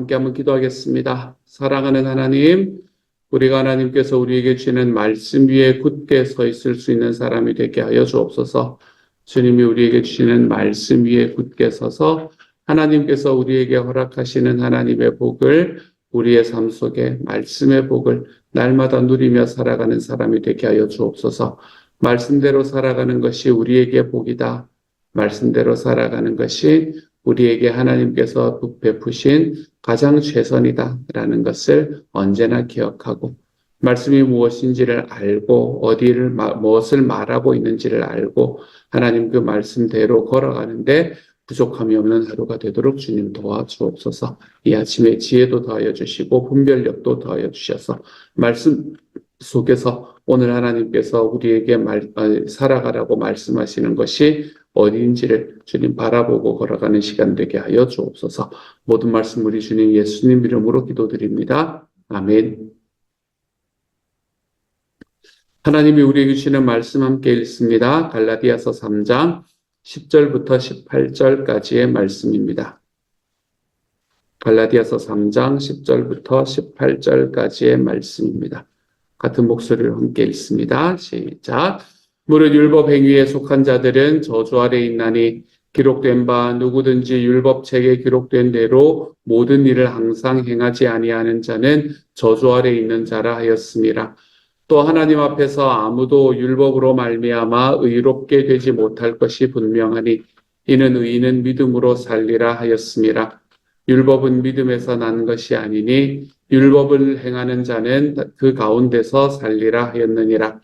함께 한번 기도하겠습니다. 사랑하는 하나님, 우리가 하나님께서 우리에게 주시는 말씀 위에 굳게 서 있을 수 있는 사람이 되게 하여 주옵소서. 주님이 우리에게 주시는 말씀 위에 굳게 서서 하나님께서 우리에게 허락하시는 하나님의 복을 우리의 삶 속에 말씀의 복을 날마다 누리며 살아가는 사람이 되게 하여 주옵소서. 말씀대로 살아가는 것이 우리에게 복이다. 말씀대로 살아가는 것이 우리에게 하나님께서 베푸신 가장 최선이다라는 것을 언제나 기억하고 말씀이 무엇인지를 알고 무엇을 말하고 있는지를 알고 하나님 그 말씀대로 걸어가는데 부족함이 없는 하루가 되도록 주님 도와주옵소서. 이 아침에 지혜도 더하여 주시고 분별력도 더하여 주셔서 말씀 속에서 오늘 하나님께서 우리에게 살아가라고 말씀하시는 것이 어디인지를 주님 바라보고 걸어가는 시간 되게 하여 주옵소서. 모든 말씀 우리 주님 예수님 이름으로 기도드립니다. 아멘. 하나님이 우리에게 주시는 말씀 함께 읽습니다. 갈라디아서 3장 10절부터 18절까지의 말씀입니다. 갈라디아서 3장 10절부터 18절까지의 말씀입니다. 같은 목소리로 함께 읽습니다. 시작. 무릇 율법 행위에 속한 자들은 저주 아래 있나니 기록된 바 누구든지 율법책에 기록된 대로 모든 일을 항상 행하지 아니하는 자는 저주 아래 있는 자라 하였음이라. 또 하나님 앞에서 아무도 율법으로 말미암아 의롭게 되지 못할 것이 분명하니 이는 의인은 믿음으로 살리라 하였음이라. 율법은 믿음에서 난 것이 아니니 율법을 행하는 자는 그 가운데서 살리라 하였느니라.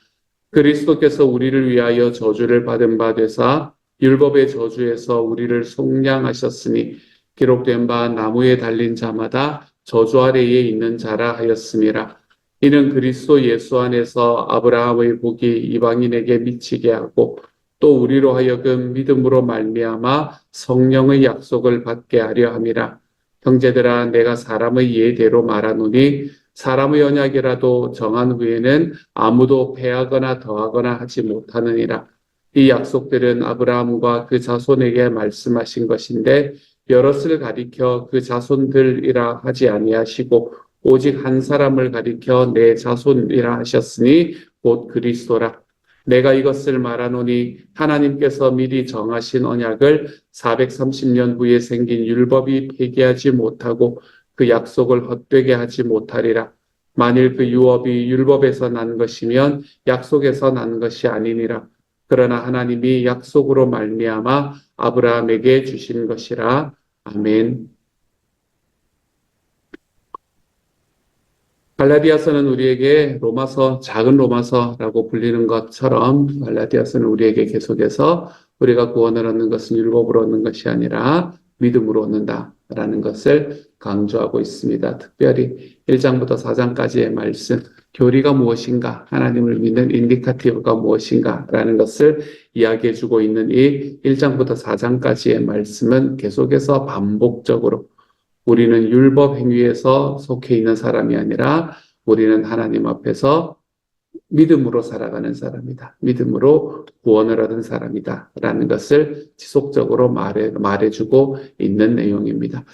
그리스도께서 우리를 위하여 저주를 받은 바 되사 율법의 저주에서 우리를 속량하셨으니 기록된 바 나무에 달린 자마다 저주 아래에 있는 자라 하였음이라. 이는 그리스도 예수 안에서 아브라함의 복이 이방인에게 미치게 하고 또 우리로 하여금 믿음으로 말미암아 성령의 약속을 받게 하려 함이라. 형제들아, 내가 사람의 예대로 말하노니 사람의 언약이라도 정한 후에는 아무도 패하거나 더하거나 하지 못하느니라. 이 약속들은 아브라함과 그 자손에게 말씀하신 것인데 여럿을 가리켜 그 자손들이라 하지 아니하시고 오직 한 사람을 가리켜 내 자손이라 하셨으니 곧 그리스도라. 내가 이것을 말하노니 하나님께서 미리 정하신 언약을 430년 후에 생긴 율법이 폐기하지 못하고 그 약속을 헛되게 하지 못하리라. 만일 그 유업이 율법에서 난 것이면 약속에서 난 것이 아니니라. 그러나 하나님이 약속으로 말미암아 아브라함에게 주신 것이라. 아멘. 갈라디아서는 우리에게 로마서, 작은 로마서라고 불리는 것처럼 갈라디아서는 우리에게 계속해서 우리가 구원을 얻는 것은 율법으로 얻는 것이 아니라 믿음으로 얻는다라는 것을 강조하고 있습니다. 특별히 1장부터 4장까지의 말씀, 교리가 무엇인가, 하나님을 믿는 인디카티브가 무엇인가라는 것을 이야기해주고 있는 이 1장부터 4장까지의 말씀은 계속해서 반복적으로 우리는 율법 행위에서 속해 있는 사람이 아니라 우리는 하나님 앞에서 믿음으로 살아가는 사람이다. 믿음으로 구원을 얻은 사람이다. 라는 것을 지속적으로 말해주고 있는 내용입니다.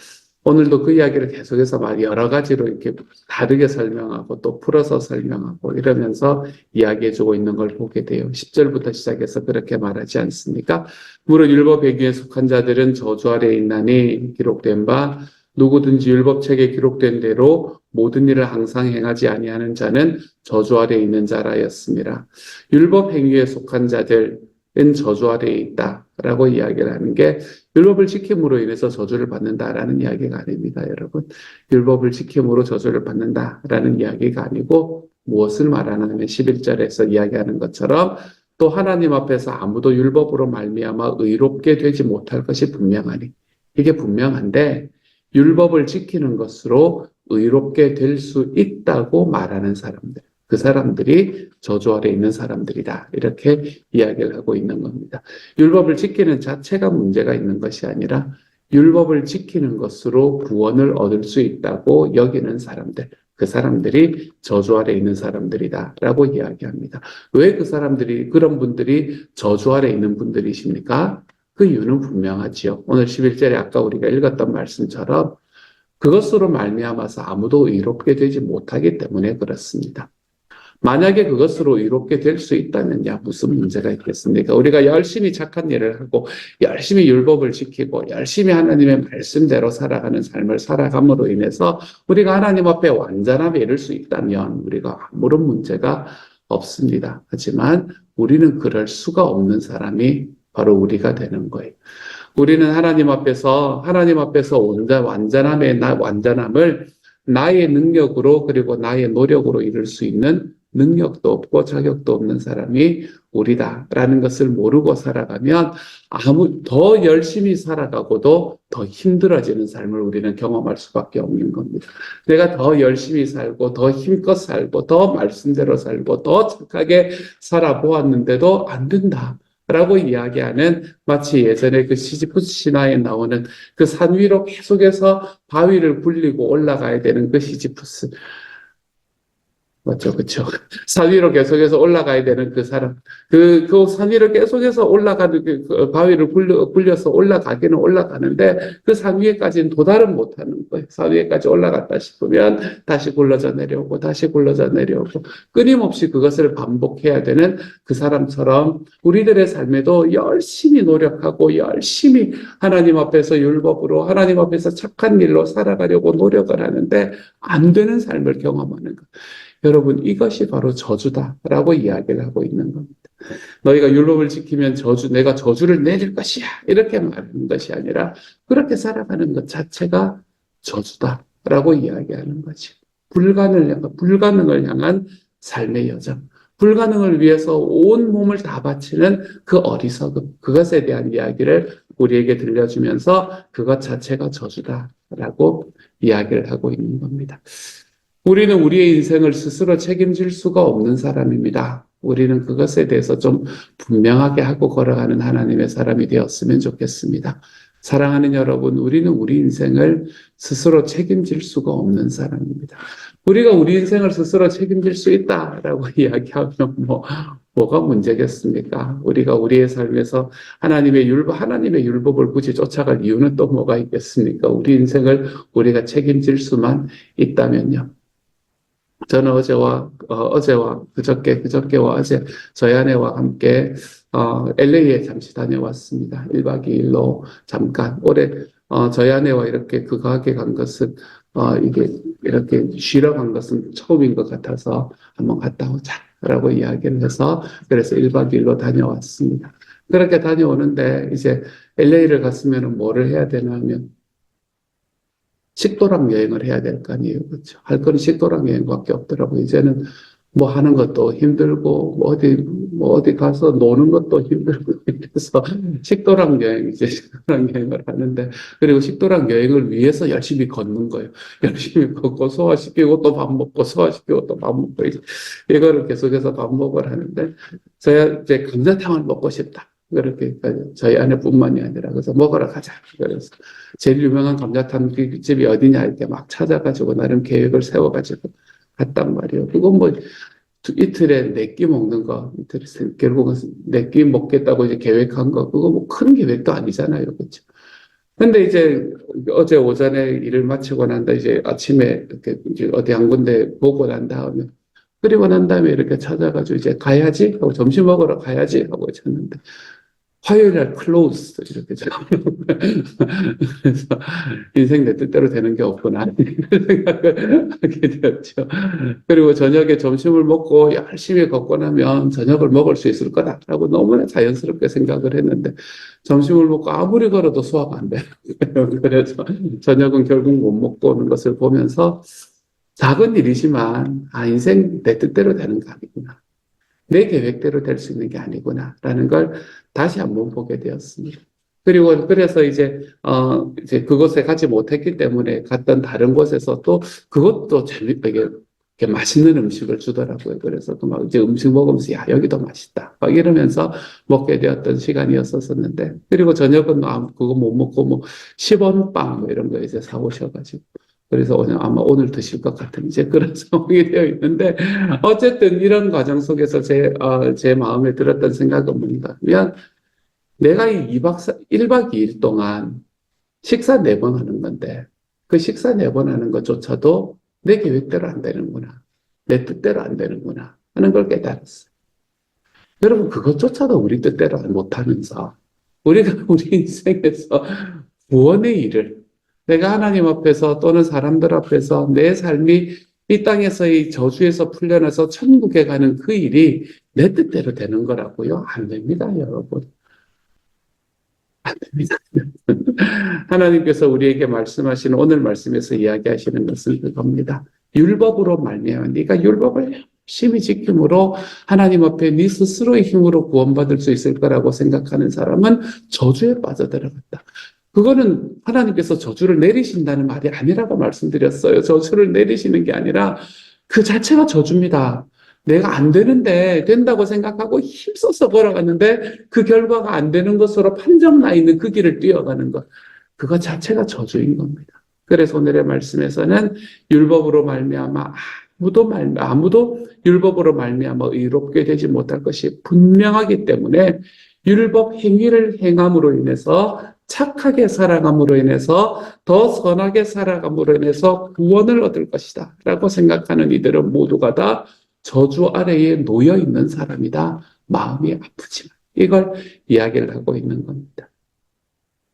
오늘도 그 이야기를 계속해서 여러 가지로 이렇게 다르게 설명하고 또 풀어서 설명하고 이러면서 이야기해주고 있는 걸 보게 돼요. 10절부터 시작해서 그렇게 말하지 않습니까? 무릇 율법 행위에 속한 자들은 저주 아래에 있나니 기록된 바 누구든지 율법책에 기록된 대로 모든 일을 항상 행하지 아니하는 자는 저주 아래에 있는 자라였습니다. 율법 행위에 속한 자들은 저주 아래에 있다라고 이야기를 하는 게 율법을 지킴으로 인해서 저주를 받는다라는 이야기가 아닙니다, 여러분. 율법을 지킴으로 저주를 받는다라는 이야기가 아니고 무엇을 말하냐면 11절에서 이야기하는 것처럼 또 하나님 앞에서 아무도 율법으로 말미암아 의롭게 되지 못할 것이 분명하니 이게 분명한데 율법을 지키는 것으로 의롭게 될 수 있다고 말하는 사람들, 그 사람들이 저주 아래 있는 사람들이다. 이렇게 이야기를 하고 있는 겁니다. 율법을 지키는 자체가 문제가 있는 것이 아니라 율법을 지키는 것으로 구원을 얻을 수 있다고 여기는 사람들, 그 사람들이 저주 아래 있는 사람들이다 라고 이야기합니다. 왜 그런 분들이 저주 아래 있는 분들이십니까? 그 이유는 분명하지요. 오늘 11절에 아까 우리가 읽었던 말씀처럼 그것으로 말미암아서 아무도 의롭게 되지 못하기 때문에 그렇습니다. 만약에 그것으로 의롭게 될 수 있다면야 무슨 문제가 있겠습니까? 우리가 열심히 착한 일을 하고 열심히 율법을 지키고 열심히 하나님의 말씀대로 살아가는 삶을 살아감으로 인해서 우리가 하나님 앞에 완전함에 이를 수 있다면 우리가 아무런 문제가 없습니다. 하지만 우리는 그럴 수가 없는 사람이 바로 우리가 되는 거예요. 우리는 하나님 앞에서 완전함을 나의 능력으로 그리고 나의 노력으로 이룰 수 있는 능력도 없고 자격도 없는 사람이 우리다라는 것을 모르고 살아가면 더 열심히 살아가고도 더 힘들어지는 삶을 우리는 경험할 수밖에 없는 겁니다. 내가 더 열심히 살고 더 힘껏 살고 더 말씀대로 살고 더 착하게 살아보았는데도 안 된다. 라고 이야기하는 마치 예전에 그 시지푸스 신화에 나오는 그 산 위로 계속해서 바위를 굴리고 올라가야 되는 그 시지푸스. 맞죠, 그쵸. 산 위로 계속해서 올라가야 되는 그 사람. 그 산 위로 계속해서 올라가는 그 바위를 굴려서 올라가기는 올라가는데 그 산 위에까지는 도달은 못하는 거예요. 산 위에까지 올라갔다 싶으면 다시 굴러져 내려오고 다시 굴러져 내려오고 끊임없이 그것을 반복해야 되는 그 사람처럼 우리들의 삶에도 열심히 노력하고 열심히 하나님 앞에서 율법으로 하나님 앞에서 착한 일로 살아가려고 노력을 하는데 안 되는 삶을 경험하는 것. 여러분, 이것이 바로 저주다라고 이야기를 하고 있는 겁니다. 너희가 율법을 지키면 내가 저주를 내릴 것이야. 이렇게 말하는 것이 아니라 그렇게 살아가는 것 자체가 저주다라고 이야기하는 거지. 불가능을 향한 삶의 여정. 불가능을 위해서 온 몸을 다 바치는 그 어리석음. 그것에 대한 이야기를 우리에게 들려주면서 그것 자체가 저주다라고 이야기를 하고 있는 겁니다. 우리는 우리의 인생을 스스로 책임질 수가 없는 사람입니다. 우리는 그것에 대해서 좀 분명하게 하고 걸어가는 하나님의 사람이 되었으면 좋겠습니다. 사랑하는 여러분, 우리는 우리 인생을 스스로 책임질 수가 없는 사람입니다. 우리가 우리 인생을 스스로 책임질 수 있다라고 이야기하면 뭐가 문제겠습니까? 우리가 우리의 삶에서 하나님의 율법을 굳이 쫓아갈 이유는 또 뭐가 있겠습니까? 우리 인생을 우리가 책임질 수만 있다면요. 저는 어제와 그저께와 어제 저희 아내와 함께 LA에 잠시 다녀왔습니다. 1박 2일로 잠깐 올해 저희 아내와 이렇게 극하게 간 것은 이게 이렇게 쉬러 간 것은 처음인 것 같아서 한번 갔다 오자라고 이야기를 해서 그래서 1박 2일로 다녀왔습니다. 그렇게 다녀오는데 이제 LA를 갔으면 뭐를 해야 되나 하면 식도락 여행을 해야 될 거 아니에요. 그렇죠. 할 거는 식도락 여행밖에 없더라고요. 이제는 뭐 하는 것도 힘들고, 어디 가서 노는 것도 힘들고, 그래서 식도락 여행을 하는데, 그리고 식도락 여행을 위해서 열심히 걷는 거예요. 열심히 걷고 소화시키고 또 밥 먹고 소화시키고 또 밥 먹고, 이거를 계속해서 반복을 하는데, 저야 이제 감자탕을 먹고 싶다. 그렇게 저희 아내뿐만이 아니라 그래서 먹으러 가자. 그래서 제일 유명한 감자탕 집이 어디냐 이렇게 막 찾아가지고 나름 계획을 세워가지고 갔단 말이에요. 그건 뭐 이틀에 4끼 먹는 거, 결국은 4끼 먹겠다고 이제 계획한 거, 그거 뭐 큰 계획도 아니잖아요. 그렇죠? 근데 이제 어제 오전에 일을 마치고 난 다음에 이제 아침에 이렇게 이제 어디 한 군데 보고 난 다음에 그리고 난 다음에 이렇게 찾아가지고 이제 가야지 하고 점심 먹으러 가야지 하고 쳤는데 화요일 날 클로즈 이렇게 그래서 인생 내 뜻대로 되는 게 없구나 이런 생각을 하게 되었죠. 그리고 저녁에 점심을 먹고 열심히 걷고 나면 저녁을 먹을 수 있을 거다라고 너무나 자연스럽게 생각을 했는데 점심을 먹고 아무리 걸어도 소화가 안 돼요. 그래서 저녁은 결국 못 먹고 오는 것을 보면서 작은 일이지만 인생 내 뜻대로 되는 거 아니구나. 내 계획대로 될 수 있는 게 아니구나라는 걸 다시 한번 보게 되었습니다. 그래서 이제 그곳에 가지 못했기 때문에 갔던 다른 곳에서 또 그것도 재밌게 이렇게 맛있는 음식을 주더라고요. 그래서 또 막 이제 음식 먹으면서 야, 여기도 맛있다. 막 이러면서 먹게 되었던 시간이었었는데 그리고 저녁은 그거 못 먹고 뭐 10원 빵 뭐 이런 거 이제 사오셔가지고 그래서 아마 오늘 드실 것 같은 이제 그런 상황이 되어 있는데 어쨌든 이런 과정 속에서 제 마음에 들었던 생각은 뭔가면 내가 이 1박 2일 동안 식사 4번 하는 건데 그 식사 내보내는 것조차도 내 계획대로 안 되는구나. 내 뜻대로 안 되는구나 하는 걸 깨달았어요. 여러분, 그것조차도 우리 뜻대로 못하면서 우리가 우리 인생에서 구원의 일을 내가 하나님 앞에서 또는 사람들 앞에서 내 삶이 이 땅에서의 저주에서 풀려나서 천국에 가는 그 일이 내 뜻대로 되는 거라고요? 안 됩니다, 여러분. 안 됩니다. 하나님께서 우리에게 말씀하시는 오늘 말씀에서 이야기하시는 것은 그겁니다. 율법으로 말미암아 네가 율법을 열심히 지킴으로 하나님 앞에 네 스스로의 힘으로 구원받을 수 있을 거라고 생각하는 사람은 저주에 빠져들어갔다. 그거는 하나님께서 저주를 내리신다는 말이 아니라고 말씀드렸어요. 저주를 내리시는 게 아니라 그 자체가 저주입니다. 내가 안 되는데 된다고 생각하고 힘써서 걸어갔는데 그 결과가 안 되는 것으로 판정 나 있는 그 길을 뛰어가는 것. 그거 자체가 저주인 겁니다. 그래서 오늘의 말씀에서는 율법으로 말미암아 아무도 율법으로 말미암아 의롭게 되지 못할 것이 분명하기 때문에 율법 행위를 행함으로 인해서 착하게 살아감으로 인해서 더 선하게 살아감으로 인해서 구원을 얻을 것이다 라고 생각하는 이들은 모두가 다 저주 아래에 놓여 있는 사람이다. 마음이 아프지만 이걸 이야기를 하고 있는 겁니다.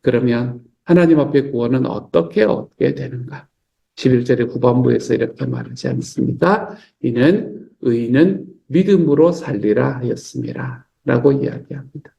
그러면 하나님 앞에 구원은 어떻게 얻게 되는가? 11절의 후반부에서 이렇게 말하지 않습니까? 이는 의인은 믿음으로 살리라 하였습니다. 라고 이야기합니다.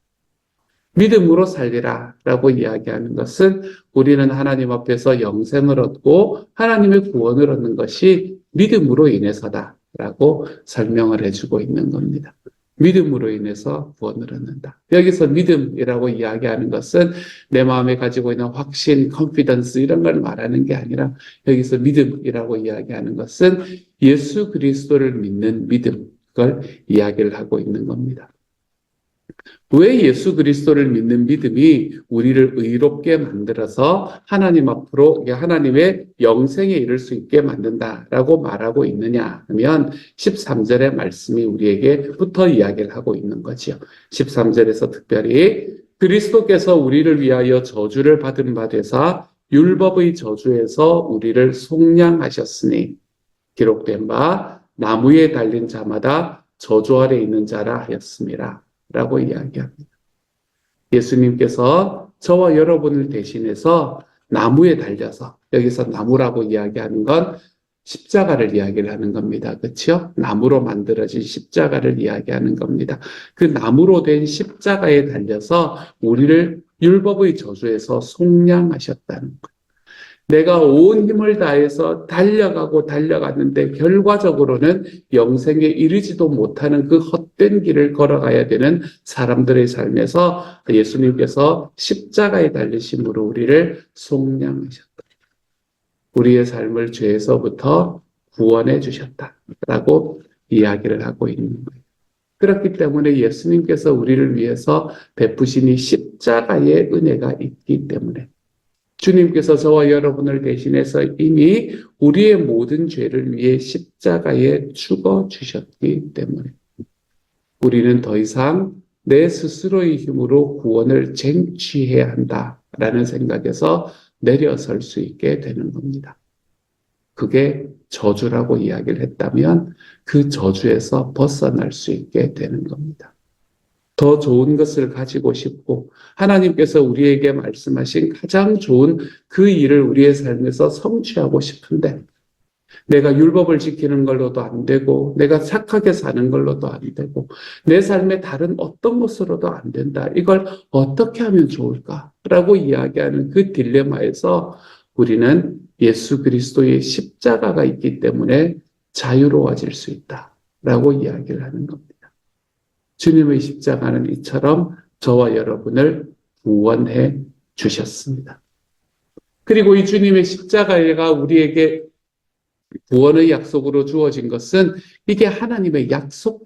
믿음으로 살리라 라고 이야기하는 것은 우리는 하나님 앞에서 영생을 얻고 하나님의 구원을 얻는 것이 믿음으로 인해서다 라고 설명을 해주고 있는 겁니다. 믿음으로 인해서 구원을 얻는다. 여기서 믿음이라고 이야기하는 것은 내 마음에 가지고 있는 확신, confidence 이런 걸 말하는 게 아니라 여기서 믿음이라고 이야기하는 것은 예수 그리스도를 믿는 믿음, 그걸 이야기를 하고 있는 겁니다. 왜 예수 그리스도를 믿는 믿음이 우리를 의롭게 만들어서 하나님 앞으로 하나님의 영생에 이를 수 있게 만든다라고 말하고 있느냐 하면 13절의 말씀이 우리에게부터 이야기를 하고 있는 거지요. 13절에서 특별히 그리스도께서 우리를 위하여 저주를 받은 바 되사 율법의 저주에서 우리를 속량하셨으니 기록된 바 나무에 달린 자마다 저주 아래 있는 자라 하였습니다. 라고 이야기합니다. 예수님께서 저와 여러분을 대신해서 나무에 달려서, 여기서 나무라고 이야기하는 건 십자가를 이야기를 하는 겁니다. 그렇죠? 나무로 만들어진 십자가를 이야기하는 겁니다. 그 나무로 된 십자가에 달려서 우리를 율법의 저주에서 속량하셨다는 거예요. 내가 온 힘을 다해서 달려갔는데 결과적으로는 영생에 이르지도 못하는 그 헛된 길을 걸어가야 되는 사람들의 삶에서 예수님께서 십자가에 달리심으로 우리를 속량하셨다. 우리의 삶을 죄에서부터 구원해 주셨다라고 이야기를 하고 있는 거예요. 그렇기 때문에 예수님께서 우리를 위해서 베푸신 이 십자가의 은혜가 있기 때문에 주님께서 저와 여러분을 대신해서 이미 우리의 모든 죄를 위해 십자가에 죽어 주셨기 때문에 우리는 더 이상 내 스스로의 힘으로 구원을 쟁취해야 한다라는 생각에서 내려설 수 있게 되는 겁니다. 그게 저주라고 이야기를 했다면 그 저주에서 벗어날 수 있게 되는 겁니다. 더 좋은 것을 가지고 싶고 하나님께서 우리에게 말씀하신 가장 좋은 그 일을 우리의 삶에서 성취하고 싶은데 내가 율법을 지키는 걸로도 안 되고 내가 착하게 사는 걸로도 안 되고 내 삶의 다른 어떤 것으로도 안 된다. 이걸 어떻게 하면 좋을까라고 이야기하는 그 딜레마에서 우리는 예수 그리스도의 십자가가 있기 때문에 자유로워질 수 있다라고 이야기를 하는 겁니다. 주님의 십자가는 이처럼 저와 여러분을 구원해 주셨습니다. 그리고 이 주님의 십자가가 우리에게 구원의 약속으로 주어진 것은 이게 하나님의 약속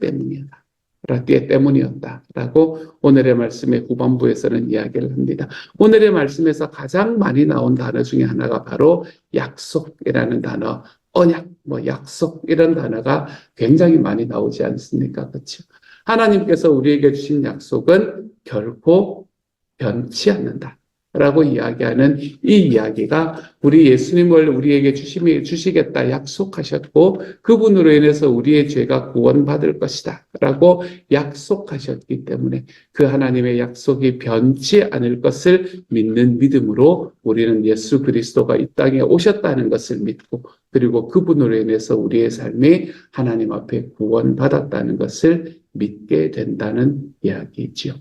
때문이었다라고 오늘의 말씀의 후반부에서는 이야기를 합니다. 오늘의 말씀에서 가장 많이 나온 단어 중에 하나가 바로 약속이라는 단어, 언약, 약속 이런 단어가 굉장히 많이 나오지 않습니까? 그렇죠? 하나님께서 우리에게 주신 약속은 결코 변치 않는다. 라고 이야기하는 이 이야기가 우리 예수님을 우리에게 주시겠다 약속하셨고 그분으로 인해서 우리의 죄가 구원받을 것이다 라고 약속하셨기 때문에 그 하나님의 약속이 변치 않을 것을 믿는 믿음으로 우리는 예수 그리스도가 이 땅에 오셨다는 것을 믿고 그리고 그분으로 인해서 우리의 삶이 하나님 앞에 구원받았다는 것을 믿게 된다는 이야기이지요.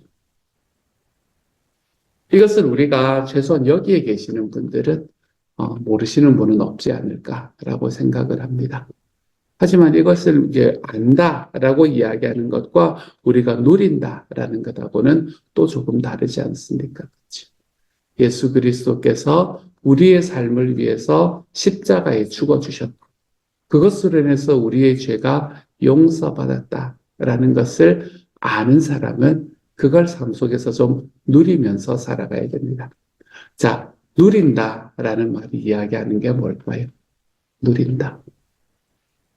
이것을 우리가 최소한 여기에 계시는 분들은 모르시는 분은 없지 않을까라고 생각을 합니다. 하지만 이것을 이제 안다라고 이야기하는 것과 우리가 누린다라는 것하고는 또 조금 다르지 않습니까? 그렇죠? 예수 그리스도께서 우리의 삶을 위해서 십자가에 죽어주셨고 그것으로 인해서 우리의 죄가 용서받았다라는 것을 아는 사람은 그걸 삶 속에서 좀 누리면서 살아가야 됩니다. 자, 누린다라는 말이 이야기하는 게 뭘까요? 누린다.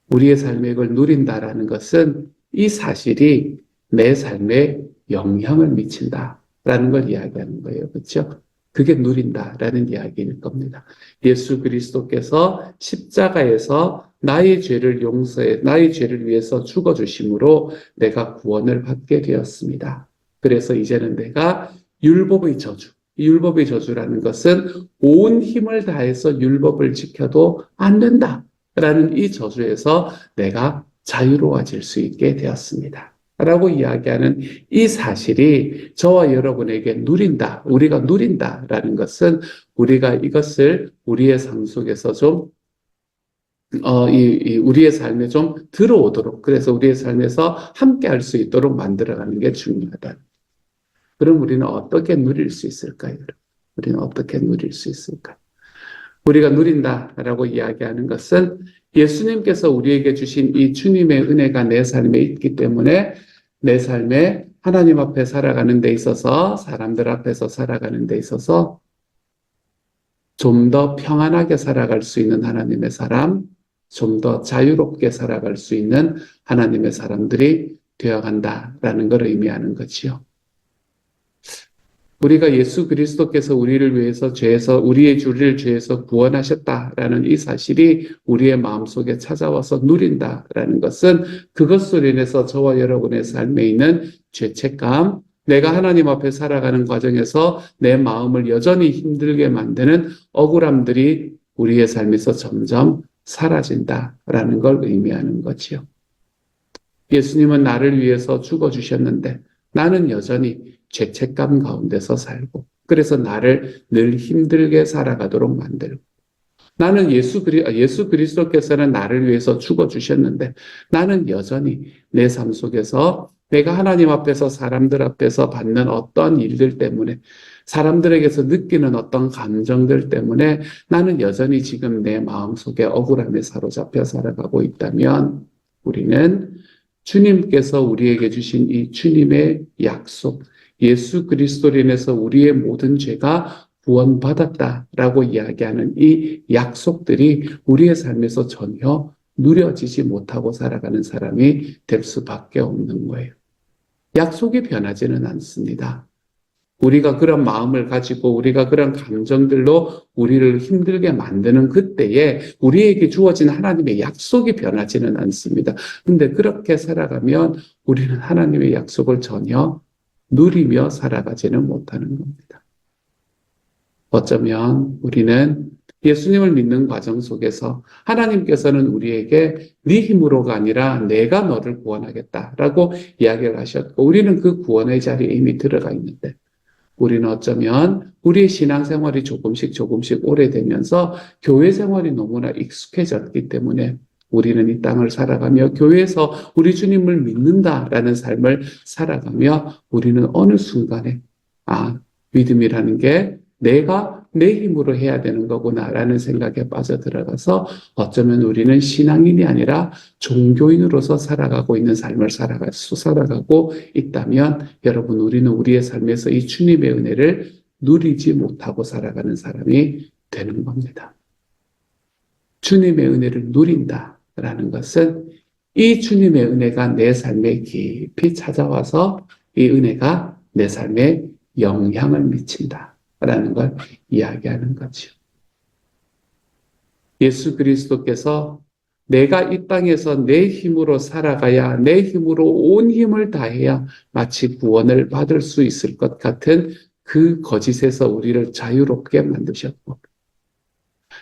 우리의 삶에 이걸 누린다라는 것은 이 사실이 내 삶에 영향을 미친다라는 걸 이야기하는 거예요. 그렇죠? 그게 누린다라는 이야기일 겁니다. 예수 그리스도께서 십자가에서 나의 죄를 나의 죄를 위해서 죽어주심으로 내가 구원을 받게 되었습니다. 그래서 이제는 내가 율법의 저주, 율법의 저주라는 것은 온 힘을 다해서 율법을 지켜도 안 된다라는 이 저주에서 내가 자유로워질 수 있게 되었습니다. 라고 이야기하는 이 사실이 저와 여러분에게 우리가 누린다라는 것은 우리가 이것을 우리의 삶 속에서 좀 우리의 삶에 좀 들어오도록, 그래서 우리의 삶에서 함께 할 수 있도록 만들어가는 게 중요하다. 그럼 우리는 어떻게 누릴 수 있을까요? 우리는 어떻게 누릴 수 있을까? 우리가 누린다라고 이야기하는 것은 예수님께서 우리에게 주신 이 주님의 은혜가 내 삶에 있기 때문에 내 삶에 하나님 앞에 살아가는 데 있어서 사람들 앞에서 살아가는 데 있어서 좀 더 평안하게 살아갈 수 있는 하나님의 사람, 좀 더 자유롭게 살아갈 수 있는 하나님의 사람들이 되어간다라는 걸 의미하는 거지요. 우리가 예수 그리스도께서 우리를 위해서 우리의 죄를 죄에서 구원하셨다라는 이 사실이 우리의 마음속에 찾아와서 누린다라는 것은 그것으로 인해서 저와 여러분의 삶에 있는 죄책감, 내가 하나님 앞에 살아가는 과정에서 내 마음을 여전히 힘들게 만드는 억울함들이 우리의 삶에서 점점 사라진다라는 걸 의미하는 거지요. 예수님은 나를 위해서 죽어주셨는데 나는 여전히 죄책감 가운데서 살고 그래서 나를 늘 힘들게 살아가도록 만들고 나는 예수 그리스도께서는 나를 위해서 죽어주셨는데 나는 여전히 내 삶 속에서 내가 하나님 앞에서 사람들 앞에서 받는 어떤 일들 때문에 사람들에게서 느끼는 어떤 감정들 때문에 나는 여전히 지금 내 마음속에 억울함에 사로잡혀 살아가고 있다면 우리는 주님께서 우리에게 주신 이 주님의 약속, 예수 그리스도로 인해서 우리의 모든 죄가 구원받았다라고 이야기하는 이 약속들이 우리의 삶에서 전혀 누려지지 못하고 살아가는 사람이 될 수밖에 없는 거예요. 약속이 변하지는 않습니다. 우리가 그런 마음을 가지고 우리가 그런 감정들로 우리를 힘들게 만드는 그때에 우리에게 주어진 하나님의 약속이 변하지는 않습니다. 근데 그렇게 살아가면 우리는 하나님의 약속을 전혀 누리며 살아가지는 못하는 겁니다. 어쩌면 우리는 예수님을 믿는 과정 속에서 하나님께서는 우리에게 네 힘으로가 아니라 내가 너를 구원하겠다라고 이야기를 하셨고 우리는 그 구원의 자리에 이미 들어가 있는데 우리는 어쩌면 우리의 신앙생활이 조금씩 오래되면서 교회 생활이 너무나 익숙해졌기 때문에 우리는 이 땅을 살아가며 교회에서 우리 주님을 믿는다라는 삶을 살아가며 우리는 어느 순간에 믿음이라는 게 내가 내 힘으로 해야 되는 거구나라는 생각에 빠져들어가서 어쩌면 우리는 신앙인이 아니라 종교인으로서 살아가고 있는 삶을 살아가고 있다면 여러분 우리는 우리의 삶에서 이 주님의 은혜를 누리지 못하고 살아가는 사람이 되는 겁니다. 주님의 은혜를 누린다라는 것은 이 주님의 은혜가 내 삶에 깊이 찾아와서 이 은혜가 내 삶에 영향을 미친다. 라는 걸 이야기하는 거죠. 예수 그리스도께서 내가 이 땅에서 내 힘으로 살아가야, 내 힘으로 온 힘을 다해야 마치 구원을 받을 수 있을 것 같은 그 거짓에서 우리를 자유롭게 만드셨고,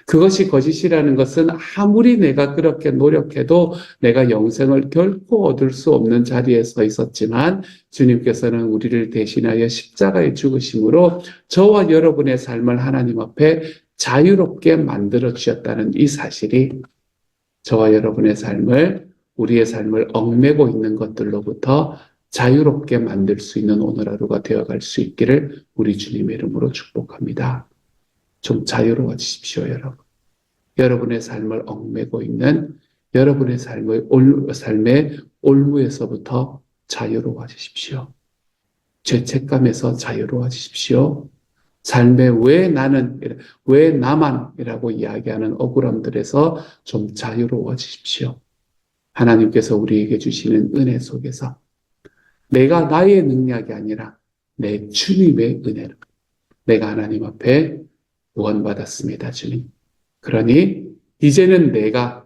그것이 거짓이라는 것은 아무리 내가 그렇게 노력해도 내가 영생을 결코 얻을 수 없는 자리에 서 있었지만, 주님께서는 우리를 대신하여 십자가에 죽으심으로 저와 여러분의 삶을 하나님 앞에 자유롭게 만들어 주셨다는 이 사실이 저와 여러분의 삶을, 우리의 삶을 얽매고 있는 것들로부터 자유롭게 만들 수 있는 오늘 하루가 되어갈 수 있기를 우리 주님의 이름으로 축복합니다. 좀 자유로워지십시오, 여러분. 여러분의 삶을 얽매고 있는 여러분의 삶의 올무에서부터 자유로워지십시오. 죄책감에서 자유로워지십시오. 삶에 왜 나만이라고 이야기하는 억울함들에서 좀 자유로워지십시오. 하나님께서 우리에게 주시는 은혜 속에서 내가 나의 능력이 아니라 내 주님의 은혜로 내가 하나님 앞에 구원받았습니다, 주님. 그러니 이제는 내가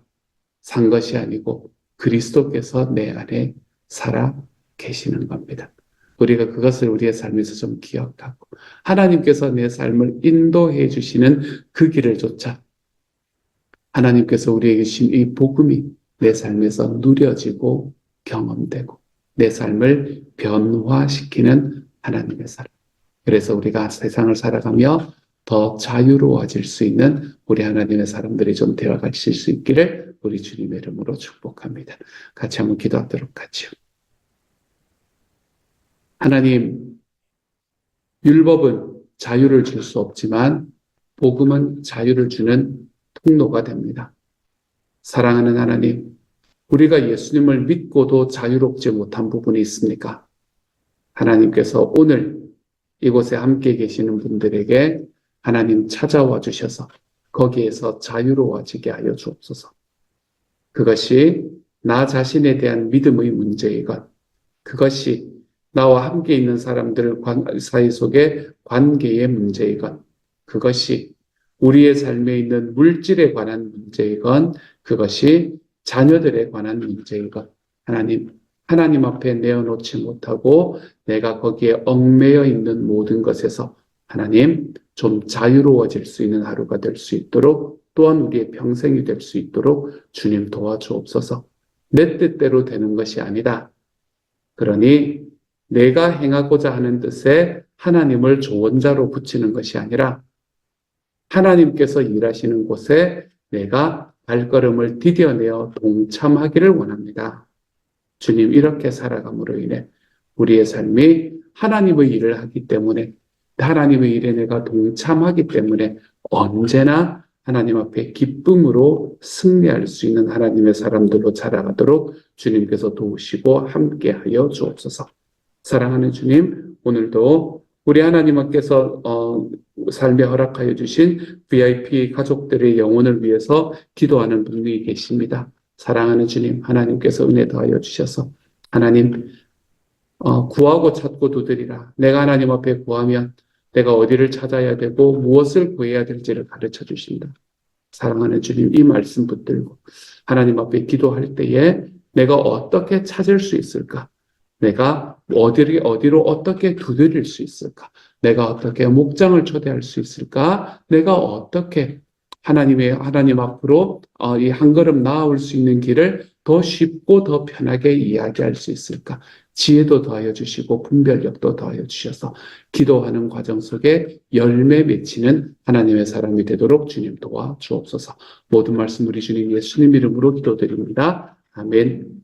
산 것이 아니고 그리스도께서 내 안에 살아 계시는 겁니다. 우리가 그것을 우리의 삶에서 좀 기억하고 하나님께서 내 삶을 인도해 주시는 그 길을 쫓아 하나님께서 우리에게 주신 이 복음이 내 삶에서 누려지고 경험되고 내 삶을 변화시키는 하나님의 사랑. 그래서 우리가 세상을 살아가며 더 자유로워질 수 있는 우리 하나님의 사람들이 좀 되어가실 수 있기를 우리 주님의 이름으로 축복합니다. 같이 한번 기도하도록 하죠. 하나님, 율법은 자유를 줄 수 없지만 복음은 자유를 주는 통로가 됩니다. 사랑하는 하나님, 우리가 예수님을 믿고도 자유롭지 못한 부분이 있습니까? 하나님께서 오늘 이곳에 함께 계시는 분들에게 하나님 찾아와 주셔서 거기에서 자유로워지게 하여 주옵소서. 그것이 나 자신에 대한 믿음의 문제이건, 그것이 나와 함께 있는 사람들 사이 속의 관계의 문제이건, 그것이 우리의 삶에 있는 물질에 관한 문제이건, 그것이 자녀들에 관한 문제이건, 하나님 앞에 내어놓지 못하고 내가 거기에 얽매여 있는 모든 것에서 하나님 좀 자유로워질 수 있는 하루가 될 수 있도록, 또한 우리의 평생이 될 수 있도록 주님 도와주옵소서. 내 뜻대로 되는 것이 아니다. 그러니 내가 행하고자 하는 뜻에 하나님을 조언자로 붙이는 것이 아니라 하나님께서 일하시는 곳에 내가 발걸음을 디뎌내어 동참하기를 원합니다. 주님, 이렇게 살아감으로 인해 우리의 삶이 하나님의 일을 하기 때문에, 하나님의 일에 내가 동참하기 때문에 언제나 하나님 앞에 기쁨으로 승리할 수 있는 하나님의 사람들로 자라가도록 주님께서 도우시고 함께하여 주옵소서. 사랑하는 주님, 오늘도 우리 하나님 앞에서 삶에 허락하여 주신 VIP 가족들의 영혼을 위해서 기도하는 분들이 계십니다. 사랑하는 주님, 하나님께서 은혜 더하여 주셔서 하나님 구하고 찾고 두드리라. 내가 하나님 앞에 구하면 내가 어디를 찾아야 되고 무엇을 구해야 될지를 가르쳐 주신다. 사랑하는 주님, 이 말씀 붙들고 하나님 앞에 기도할 때에 내가 어떻게 찾을 수 있을까? 내가 어디로 어떻게 두드릴 수 있을까? 내가 어떻게 목장을 초대할 수 있을까? 내가 어떻게 하나님 앞으로 이 한 걸음 나아올 수 있는 길을 더 쉽고 더 편하게 이야기할 수 있을까? 지혜도 더하여 주시고 분별력도 더하여 주셔서 기도하는 과정 속에 열매 맺히는 하나님의 사람이 되도록 주님 도와 주옵소서. 모든 말씀 우리 주님 예수님 이름으로 기도드립니다. 아멘.